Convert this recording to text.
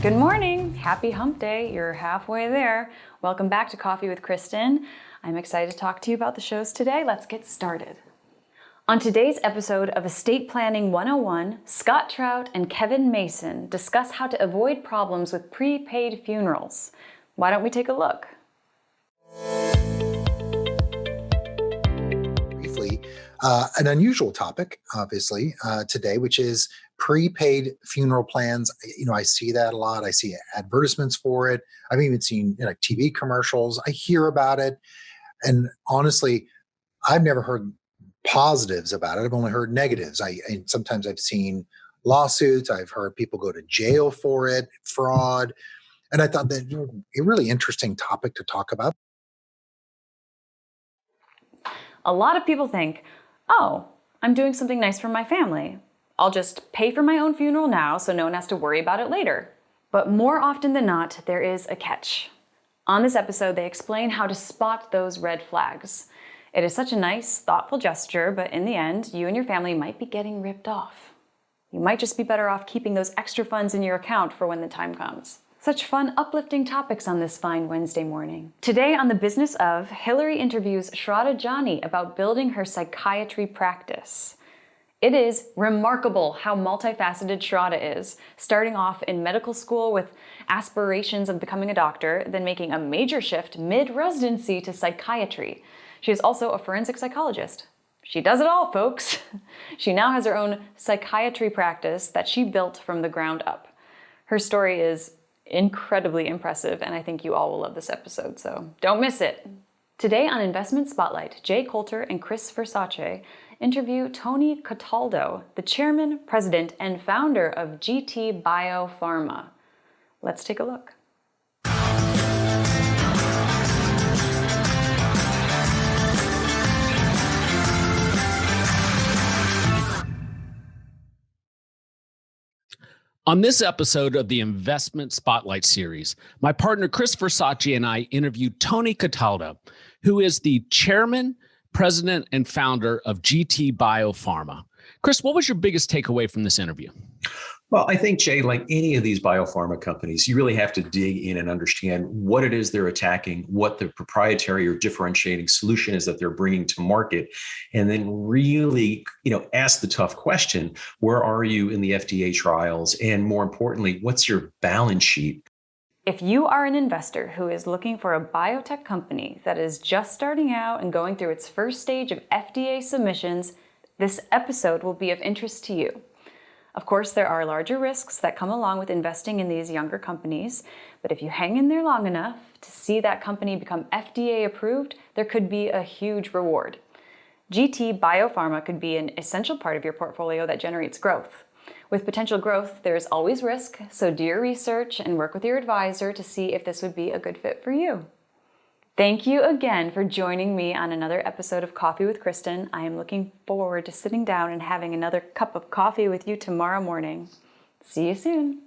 Good morning. Happy Hump Day. You're halfway there. Welcome back to Coffee with Kristen. I'm excited to talk to you about the shows today. Let's get started. On today's episode of Estate Planning 101, Scott Trout and Kevin Mason discuss how to avoid problems with prepaid funerals. Why don't we take a look? Briefly, an unusual topic, obviously, today, which is prepaid funeral plans. I see that a lot. I see advertisements for it. I've even seen TV commercials. I hear about it. And honestly, I've never heard positives about it. I've only heard negatives. And sometimes I've seen lawsuits. I've heard people go to jail for it, fraud. And I thought that a really interesting topic to talk about. A lot of people think, oh, I'm doing something nice for my family. I'll just pay for my own funeral now so no one has to worry about it later. But more often than not, there is a catch. On this episode, they explain how to spot those red flags. It is such a nice, thoughtful gesture, but in the end, you and your family might be getting ripped off. You might just be better off keeping those extra funds in your account for when the time comes. Such fun, uplifting topics on this fine Wednesday morning. Today on The Business of, Hillary interviews Shraddha Jani about building her psychiatry practice. It is remarkable how multifaceted Shraddha is, starting off in medical school with aspirations of becoming a doctor, then making a major shift mid-residency to psychiatry. She is also a forensic psychologist. She does it all, folks. She now has her own psychiatry practice that she built from the ground up. Her story is incredibly impressive, and I think you all will love this episode, so don't miss it. Today on Investment Spotlight, Jay Coulter and Chris Versace interview Tony Cataldo, the chairman, president, and founder of GT Biopharma. Let's take a look. On this episode of the Investment Spotlight series, my partner Chris Versace and I interviewed Tony Cataldo, who is the chairman, president, and founder of GT Biopharma. Chris, what was your biggest takeaway from this interview? Well, I think, Jay, like any of these biopharma companies, you really have to dig in and understand what it is they're attacking, what the proprietary or differentiating solution is that they're bringing to market, and then really, ask the tough question, where are you in the FDA trials? And more importantly, what's your balance sheet? If you are an investor who is looking for a biotech company that is just starting out and going through its first stage of FDA submissions, this episode will be of interest to you. Of course, there are larger risks that come along with investing in these younger companies, but if you hang in there long enough to see that company become FDA approved, there could be a huge reward. GT Biopharma could be an essential part of your portfolio that generates growth. With potential growth, there's always risk, so do your research and work with your advisor to see if this would be a good fit for you. Thank you again for joining me on another episode of Coffee with Kristen. I am looking forward to sitting down and having another cup of coffee with you tomorrow morning. See you soon.